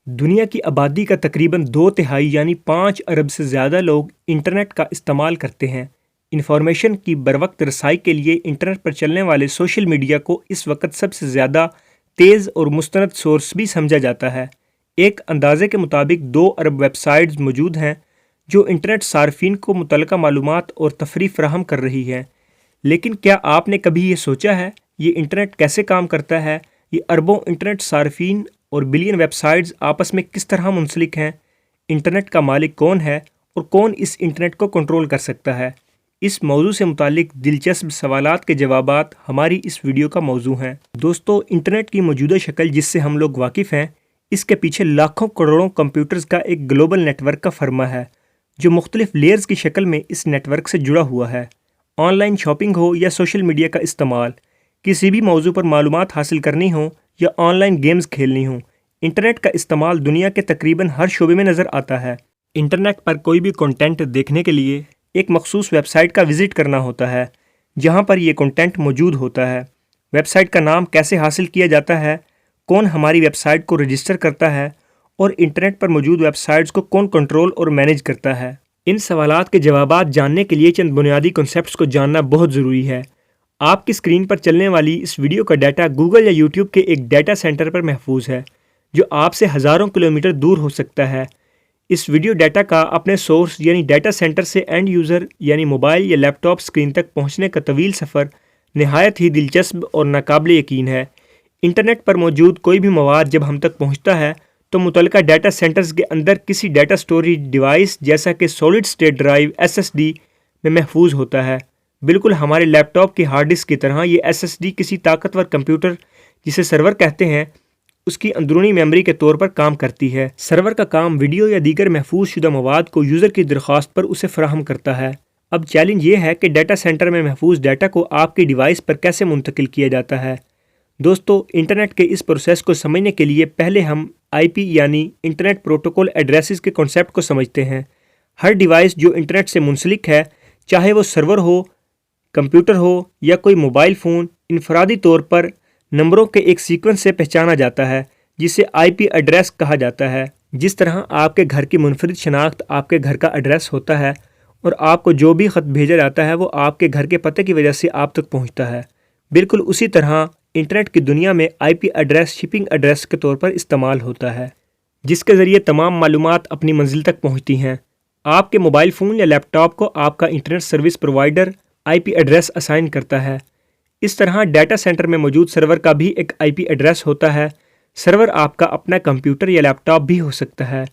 دنیا کی آبادی کا تقریباً 2/3 یعنی 5 ارب سے زیادہ لوگ انٹرنیٹ کا استعمال کرتے ہیں۔ انفارمیشن کی بروقت رسائی کے لیے انٹرنیٹ پر چلنے والے سوشل میڈیا کو اس وقت سب سے زیادہ تیز اور مستند سورس بھی سمجھا جاتا ہے۔ ایک اندازے کے مطابق 2 ارب ویب سائٹس موجود ہیں جو انٹرنیٹ صارفین کو متعلقہ معلومات اور تفریح فراہم کر رہی ہیں۔ لیکن کیا آپ نے کبھی یہ سوچا ہے یہ انٹرنیٹ کیسے کام کرتا ہے؟ یہ اربوں انٹرنیٹ صارفین اور بلین ویب سائٹس آپس میں کس طرح منسلک ہیں؟ انٹرنیٹ کا مالک کون ہے اور کون اس انٹرنیٹ کو کنٹرول کر سکتا ہے؟ اس موضوع سے متعلق دلچسپ سوالات کے جوابات ہماری اس ویڈیو کا موضوع ہیں۔ دوستو، انٹرنیٹ کی موجودہ شکل جس سے ہم لوگ واقف ہیں، اس کے پیچھے لاکھوں کروڑوں کمپیوٹرز کا ایک گلوبل نیٹ ورک کا فرمہ ہے جو مختلف لیئرز کی شکل میں اس نیٹ ورک سے جڑا ہوا ہے۔ آن لائن شاپنگ ہو یا سوشل میڈیا کا استعمال، کسی بھی موضوع پر معلومات حاصل کرنی ہوں یا آن لائن گیمز کھیلنی ہوں، انٹرنیٹ کا استعمال دنیا کے تقریباً ہر شعبے میں نظر آتا ہے۔ انٹرنیٹ پر کوئی بھی کنٹینٹ دیکھنے کے لیے ایک مخصوص ویب سائٹ کا وزٹ کرنا ہوتا ہے جہاں پر یہ کنٹینٹ موجود ہوتا ہے۔ ویب سائٹ کا نام کیسے حاصل کیا جاتا ہے، کون ہماری ویب سائٹ کو رجسٹر کرتا ہے، اور انٹرنیٹ پر موجود ویب سائٹس کو کون کنٹرول اور مینیج کرتا ہے، ان سوالات کے جوابات جاننے کے لیے چند بنیادی کنسیپٹس کو جاننا بہت ضروری ہے۔ آپ کی اسکرین پر چلنے والی اس ویڈیو کا ڈیٹا گوگل یا یوٹیوب کے ایک ڈیٹا سینٹر پر محفوظ ہے جو آپ سے ہزاروں کلومیٹر دور ہو سکتا ہے۔ اس ویڈیو ڈیٹا کا اپنے سورس یعنی ڈیٹا سینٹر سے اینڈ یوزر یعنی موبائل یا لیپ ٹاپ اسکرین تک پہنچنے کا طویل سفر نہایت ہی دلچسپ اور ناقابل یقین ہے۔ انٹرنیٹ پر موجود کوئی بھی مواد جب ہم تک پہنچتا ہے تو متعلقہ ڈیٹا سینٹرز کے اندر کسی ڈیٹا سٹوریج ڈیوائس جیسا کہ سالڈ اسٹیٹ ڈرائیو SSD میں محفوظ ہوتا ہے۔ بالکل ہمارے لیپ ٹاپ کی ہارڈ ڈسک کی طرح یہ SSD کسی طاقتور کمپیوٹر جسے سرور کہتے ہیں اس کی اندرونی میموری کے طور پر کام کرتی ہے۔ سرور کا کام ویڈیو یا دیگر محفوظ شدہ مواد کو یوزر کی درخواست پر اسے فراہم کرتا ہے۔ اب چیلنج یہ ہے کہ ڈیٹا سینٹر میں محفوظ ڈیٹا کو آپ کی ڈیوائس پر کیسے منتقل کیا جاتا ہے۔ دوستو، انٹرنیٹ کے اس پروسیس کو سمجھنے کے لیے پہلے ہم IP یعنی انٹرنیٹ پروٹوکول ایڈریسز کے کنسیپٹ کو سمجھتے ہیں۔ ہر ڈیوائس جو انٹرنیٹ سے منسلک ہے، چاہے وہ سرور ہو، کمپیوٹر ہو یا کوئی موبائل فون، انفرادی طور پر نمبروں کے ایک سیکوینس سے پہچانا جاتا ہے جسے IP ایڈریس کہا جاتا ہے۔ جس طرح آپ کے گھر کی منفرد شناخت آپ کے گھر کا ایڈریس ہوتا ہے اور آپ کو جو بھی خط بھیجا جاتا ہے وہ آپ کے گھر کے پتے کی وجہ سے آپ تک پہنچتا ہے، بالکل اسی طرح انٹرنیٹ کی دنیا میں IP ایڈریس شپنگ ایڈریس کے طور پر استعمال ہوتا ہے جس کے ذریعے تمام معلومات اپنی منزل تک پہنچتی ہیں۔ آپ کے موبائل فون یا لیپ ٹاپ کو آپ کا internet service provider IP address assign کرتا ہے۔ اس طرح ڈیٹا سینٹر میں موجود سرور کا بھی ایک IP ایڈریس ہوتا ہے۔ سرور آپ کا اپنا کمپیوٹر یا لیپ ٹاپ بھی ہو سکتا ہے،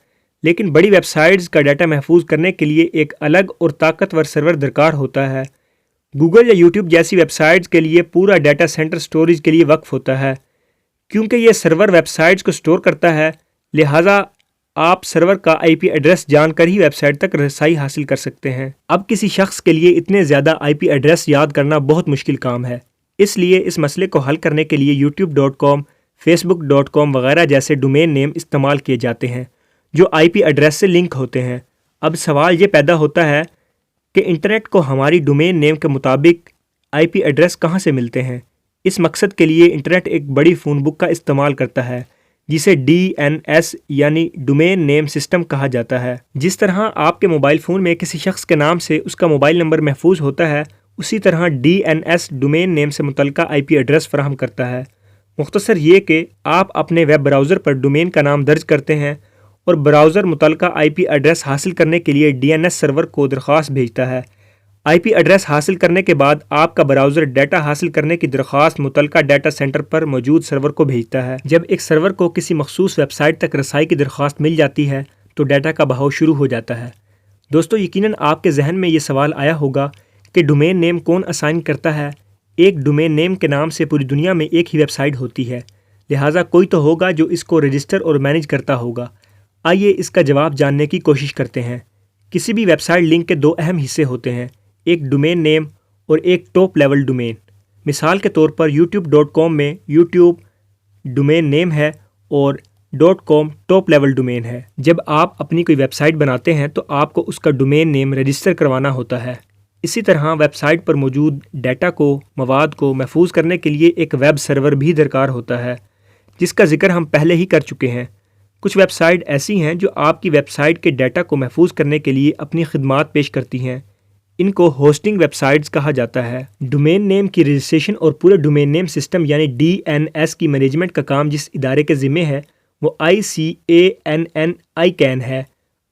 لیکن بڑی ویب سائٹس کا ڈیٹا محفوظ کرنے کے لیے ایک الگ اور طاقتور سرور درکار ہوتا ہے۔ گوگل یا یوٹیوب جیسی ویب سائٹس کے لیے پورا ڈیٹا سینٹر سٹوریج کے لیے وقف ہوتا ہے۔ کیونکہ یہ سرور ویب سائٹس کو سٹور کرتا ہے، لہٰذا آپ سرور کا IP ایڈریس جان کر ہی ویب سائٹ تک رسائی حاصل کر سکتے ہیں۔ اب کسی شخص کے لیے اتنے زیادہ IP ایڈریس یاد کرنا بہت مشکل کام ہے، اس لیے اس مسئلے کو حل کرنے کے لیے youtube.com، facebook.com وغیرہ جیسے ڈومین نیم استعمال کیے جاتے ہیں جو IP ایڈریس سے لنک ہوتے ہیں۔ اب سوال یہ پیدا ہوتا ہے کہ انٹرنیٹ کو ہماری ڈومین نیم کے مطابق IP ایڈریس کہاں سے ملتے ہیں؟ اس مقصد کے لیے انٹرنیٹ ایک بڑی فون بک کا استعمال کرتا ہے جسے DNS یعنی ڈومین نیم سسٹم کہا جاتا ہے۔ جس طرح آپ کے موبائل فون میں کسی شخص کے نام سے اس کا موبائل نمبر محفوظ ہوتا ہے، اسی طرح DNS ڈومین نیم سے متعلقہ IP ایڈریس فراہم کرتا ہے۔ مختصر یہ کہ آپ اپنے ویب براؤزر پر ڈومین کا نام درج کرتے ہیں اور براؤزر متعلقہ IP ایڈریس حاصل کرنے کے لیے DNS سرور کو درخواست بھیجتا ہے۔ IP ایڈریس حاصل کرنے کے بعد آپ کا براؤزر ڈیٹا حاصل کرنے کی درخواست متعلقہ ڈیٹا سینٹر پر موجود سرور کو بھیجتا ہے۔ جب ایک سرور کو کسی مخصوص ویب سائٹ تک رسائی کی درخواست مل جاتی ہے تو ڈیٹا کا بہاؤ شروع ہو جاتا ہے۔ دوستو، یقیناً آپ کے ذہن میں یہ سوال آیا ہوگا کہ ڈومین نیم کون اسائن کرتا ہے؟ ایک ڈومین نیم کے نام سے پوری دنیا میں ایک ہی ویب سائٹ ہوتی ہے، لہٰذا کوئی تو ہوگا جو اس کو رجسٹر اور مینیج کرتا ہوگا۔ آئیے اس کا جواب جاننے کی کوشش کرتے ہیں۔ کسی بھی ویب سائٹ لنک کے 2 اہم حصے ہوتے ہیں، ایک ڈومین نیم اور ایک ٹاپ لیول ڈومین۔ مثال کے طور پر youtube.com میں یوٹیوب ڈومین نیم ہے اور .com ٹاپ لیول ڈومین ہے۔ جب آپ اپنی کوئی ویب سائٹ بناتے ہیں تو آپ کو اس کا ڈومین نیم رجسٹر کروانا ہوتا ہے۔ اسی طرح ویب سائٹ پر موجود ڈیٹا کو، مواد کو محفوظ کرنے کے لیے ایک ویب سرور بھی درکار ہوتا ہے جس کا ذکر ہم پہلے ہی کر چکے ہیں۔ کچھ ویب سائٹ ایسی ہیں جو آپ کی ویب سائٹ کے ڈیٹا کو محفوظ کرنے کے لیے اپنی خدمات پیش کرتی ہیں۔ ان کو ہوسٹنگ ویب سائٹس کہا جاتا ہے۔ ڈومین نیم کی رجسٹریشن اور پورے ڈومین نیم سسٹم یعنی DNS کی مینجمنٹ کا کام جس ادارے کے ذمہ ہے وہ ICANN ہے۔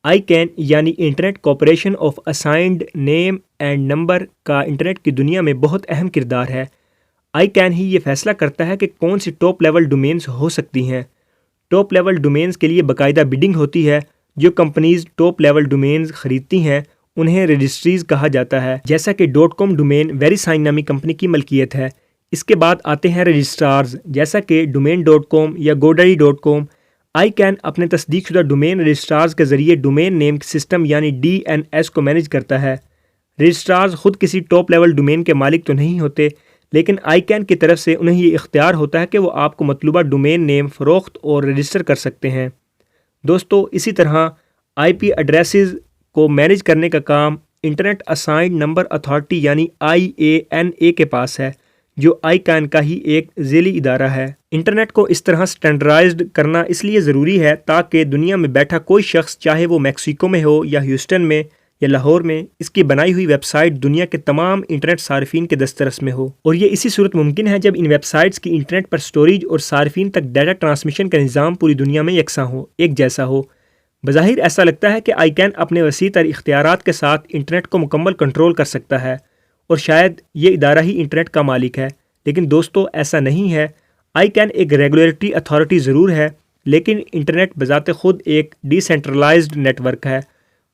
ICANN یعنی internet corporation of assigned name and number کا انٹرنیٹ کی دنیا میں بہت اہم کردار ہے۔ ICANN ہی یہ فیصلہ کرتا ہے کہ کون سی ٹاپ لیول ڈومینز ہو سکتی ہیں۔ ٹاپ لیول ڈومینز کے لیے باقاعدہ بڈنگ ہوتی ہے۔ جو کمپنیز ٹاپ لیول ڈومینز خریدتی ہیں انہیں رجسٹریز کہا جاتا ہے، جیسا کہ .com ڈومین ویری سائن نامی کمپنی کی ملکیت ہے۔ اس کے بعد آتے ہیں رجسٹرارز، جیسا کہ domain.com یا godaddy.com۔ ICANN اپنے تصدیق شدہ ڈومین رجسٹرارز کے ذریعے ڈومین نیم سسٹم یعنی DNS کو مینیج کرتا ہے۔ رجسٹرارز خود کسی ٹاپ لیول ڈومین کے مالک تو نہیں ہوتے، لیکن ICANN کی طرف سے انہیں یہ اختیار ہوتا ہے کہ وہ آپ کو مطلوبہ ڈومین نیم فروخت اور رجسٹر کر سکتے ہیں۔ دوستو، اسی طرح IP ایڈریسز کو مینیج کرنے کا کام انٹرنیٹ اسائنڈ نمبر اتھارٹی یعنی IANA کے پاس ہے، جو ICANN کا ہی ایک ذیلی ادارہ ہے۔ انٹرنیٹ کو اس طرح سٹینڈرڈائزڈ کرنا اس لیے ضروری ہے تاکہ دنیا میں بیٹھا کوئی شخص، چاہے وہ میکسیکو میں ہو یا ہیوسٹن میں یا لاہور میں، اس کی بنائی ہوئی ویب سائٹ دنیا کے تمام انٹرنیٹ صارفین کے دسترس میں ہو۔ اور یہ اسی صورت ممکن ہے جب ان ویب سائٹس کی انٹرنیٹ پر سٹوریج اور صارفین تک ڈیٹا ٹرانسمیشن کا نظام پوری دنیا میں یکساں ہو، ایک جیسا ہو۔ بظاہر ایسا لگتا ہے کہ ICANN اپنے وسیع تر اختیارات کے ساتھ انٹرنیٹ کو مکمل کنٹرول کر سکتا ہے اور شاید یہ ادارہ ہی انٹرنیٹ کا مالک ہے، لیکن دوستو ایسا نہیں ہے۔ ICANN ایک ریگولیٹری اتھارٹی ضرور ہے، لیکن انٹرنیٹ بذات خود ایک ڈی سینٹرلائزڈ نیٹ ورک ہے،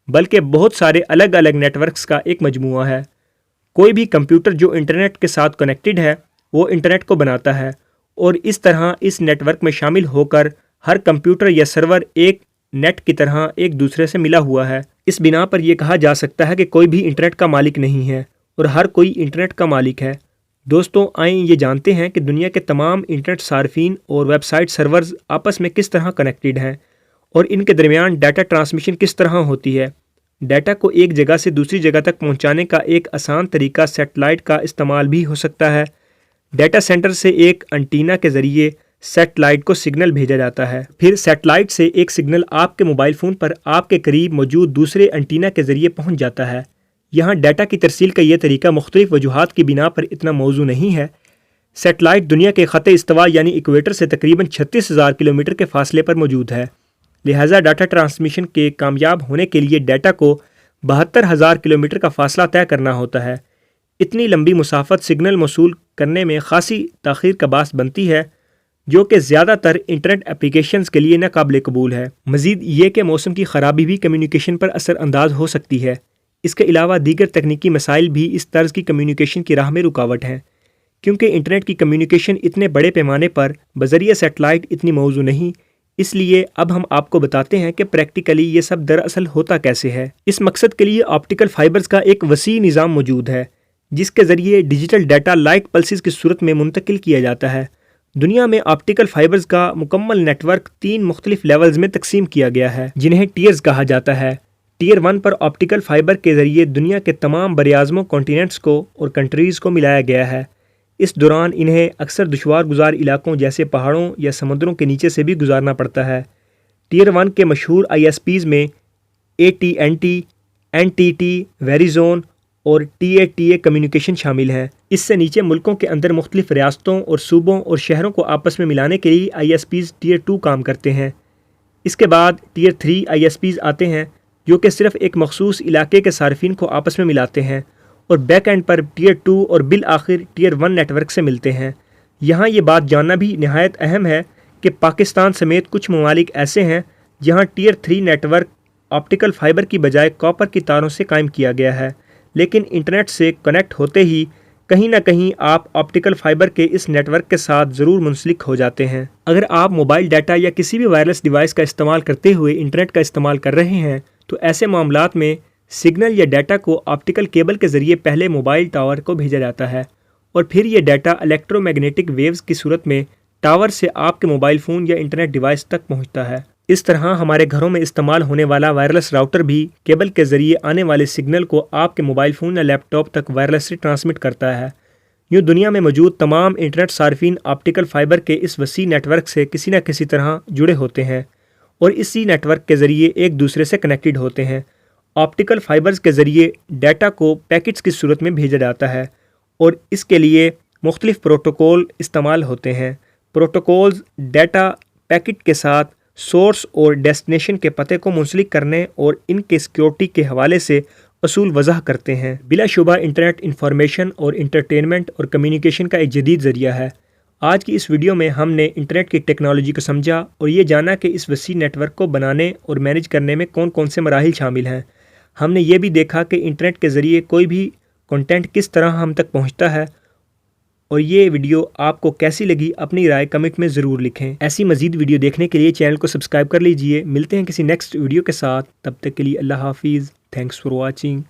بلکہ بہت سارے الگ الگ نیٹ ورکس کا ایک مجموعہ ہے۔ کوئی بھی کمپیوٹر جو انٹرنیٹ کے ساتھ کنیکٹڈ ہے وہ انٹرنیٹ کو بناتا ہے، اور اس طرح اس نیٹ ورک میں شامل ہو کر ہر کمپیوٹر یا سرور ایک نیٹ کی طرح ایک دوسرے سے ملا ہوا ہے۔ اس بنا پر یہ کہا جا سکتا ہے کہ کوئی بھی انٹرنیٹ کا مالک نہیں ہے اور ہر کوئی انٹرنیٹ کا مالک ہے۔ دوستوں، آئیں یہ جانتے ہیں کہ دنیا کے تمام انٹرنیٹ صارفین اور ویب سائٹ سرورز آپس میں کس طرح کنیکٹڈ ہیں اور ان کے درمیان ڈیٹا ٹرانسمیشن کس طرح ہوتی ہے۔ ڈیٹا کو ایک جگہ سے دوسری جگہ تک پہنچانے کا ایک آسان طریقہ سیٹلائٹ کا استعمال بھی ہو سکتا ہے۔ ڈیٹا سینٹر سے ایک انٹینا کے ذریعے سیٹلائٹ کو سگنل بھیجا جاتا ہے، پھر سیٹلائٹ سے ایک سگنل آپ کے موبائل فون پر آپ کے قریب موجود دوسرے انٹینا کے ذریعے پہنچ جاتا ہے۔ یہاں ڈیٹا کی ترسیل کا یہ طریقہ مختلف وجوہات کی بنا پر اتنا موزوں نہیں ہے۔ سیٹلائٹ دنیا کے خط استوا یعنی ایکویٹر سے تقریباً 36,000 کلومیٹر کے فاصلے پر موجود ہے، لہٰذا ڈیٹا ٹرانسمیشن کے کامیاب ہونے کے لیے ڈیٹا کو 72,000 کلومیٹر کا فاصلہ طے کرنا ہوتا ہے۔ اتنی لمبی مسافت سگنل موصول کرنے میں خاصی تاخیر کا باعث بنتی ہے، جو کہ زیادہ تر انٹرنیٹ اپلیکیشنز کے لیے ناقابل قبول ہے۔ مزید یہ کہ موسم کی خرابی بھی کمیونیکیشن پر اثر انداز ہو سکتی ہے۔ اس کے علاوہ دیگر تکنیکی مسائل بھی اس طرز کی کمیونیکیشن کی راہ میں رکاوٹ ہیں، کیونکہ انٹرنیٹ کی کمیونیکیشن اتنے بڑے پیمانے پر بذریعہ سیٹلائٹ اتنی موزوں نہیں۔ اس لیے اب ہم آپ کو بتاتے ہیں کہ پریکٹیکلی یہ سب دراصل ہوتا کیسے ہے۔ اس مقصد کے لیے آپٹیکل فائبرز کا ایک وسیع نظام موجود ہے، جس کے ذریعے ڈیجیٹل ڈیٹا لائٹ پلسز کی صورت میں منتقل کیا جاتا ہے۔ دنیا میں آپٹیکل فائبرز کا مکمل نیٹ ورک 3 مختلف لیولز میں تقسیم کیا گیا ہے، جنہیں ٹیئرز کہا جاتا ہے۔ ٹیئر 1 پر آپٹیکل فائبر کے ذریعے دنیا کے تمام براعظموں کانٹیننٹس کو اور کنٹریز کو ملایا گیا ہے۔ اس دوران انہیں اکثر دشوار گزار علاقوں جیسے پہاڑوں یا سمندروں کے نیچے سے بھی گزارنا پڑتا ہے۔ ٹیئر 1 کے مشہور ISPs میں AT&T، NTT، ویریزون اور TATA کمیونیکیشن شامل ہیں۔ اس سے نیچے ملکوں کے اندر مختلف ریاستوں اور صوبوں اور شہروں کو آپس میں ملانے کے لیے ISPs ٹیئر 2 کام کرتے ہیں۔ اس کے بعد ٹیئر 3 ISPs آتے ہیں، جو کہ صرف ایک مخصوص علاقے کے صارفین کو آپس میں ملاتے ہیں اور بیک اینڈ پر ٹیئر 2 اور بالآخر ٹیئر 1 نیٹ ورک سے ملتے ہیں۔ یہاں یہ بات جاننا بھی نہایت اہم ہے کہ پاکستان سمیت کچھ ممالک ایسے ہیں جہاں tier 3 network optical fibre کی بجائے کاپر کی تاروں سے قائم کیا گیا ہے، لیکن انٹرنیٹ سے کنیکٹ ہوتے ہی کہیں نہ کہیں آپ آپٹیکل فائبر کے اس نیٹ ورک کے ساتھ ضرور منسلک ہو جاتے ہیں۔ اگر آپ موبائل ڈیٹا یا کسی بھی وائرلیس ڈیوائس کا استعمال کرتے ہوئے انٹرنیٹ کا استعمال کر رہے ہیں تو ایسے معاملات میں سگنل یا ڈیٹا کو آپٹیکل کیبل کے ذریعے پہلے موبائل ٹاور کو بھیجا جاتا ہے اور پھر یہ ڈیٹا الیکٹرو میگنیٹک ویوز کی صورت میں ٹاور سے آپ کے موبائل فون یا انٹرنیٹ ڈیوائس تک پہنچتا ہے۔ اس طرح ہمارے گھروں میں استعمال ہونے والا وائرلیس راؤٹر بھی کیبل کے ذریعے آنے والے سگنل کو آپ کے موبائل فون یا لیپ ٹاپ تک وائرلیسلی ٹرانسمٹ کرتا ہے۔ یوں دنیا میں موجود تمام انٹرنیٹ صارفین آپٹیکل فائبر کے اس وسیع نیٹ ورک سے کسی نہ کسی طرح جڑے ہوتے ہیں اور اسی نیٹ ورک کے ذریعے ایک دوسرے سے کنیکٹڈ ہوتے ہیں۔ آپٹیکل فائبرز کے ذریعے ڈیٹا کو پیکٹس کی صورت میں بھیجا جاتا ہے اور اس کے لیے مختلف پروٹوکول استعمال ہوتے ہیں۔ پروٹوکولز ڈیٹا پیکٹ کے ساتھ سورس اور ڈیسٹینیشن کے پتے کو منسلک کرنے اور ان کے سیکیورٹی کے حوالے سے اصول وضع کرتے ہیں۔ بلا شبہ انٹرنیٹ انفارمیشن اور انٹرٹینمنٹ اور کمیونیکیشن کا ایک جدید ذریعہ ہے۔ آج کی اس ویڈیو میں ہم نے انٹرنیٹ کی ٹیکنالوجی کو سمجھا اور یہ جانا کہ اس وسیع نیٹ ورک کو بنانے اور مینیج کرنے میں کون کون سے مراحل شامل ہیں۔ ہم نے یہ بھی دیکھا کہ انٹرنیٹ کے ذریعے کوئی بھی کنٹینٹ کس طرح ہم تک پہنچتا ہے، اور یہ ویڈیو آپ کو کیسی لگی اپنی رائے کمنٹ میں ضرور لکھیں۔ ایسی مزید ویڈیو دیکھنے کے لیے چینل کو سبسکرائب کر لیجئے۔ ملتے ہیں کسی نیکسٹ ویڈیو کے ساتھ، تب تک کے لیے اللہ حافظ۔ Thanks for watching.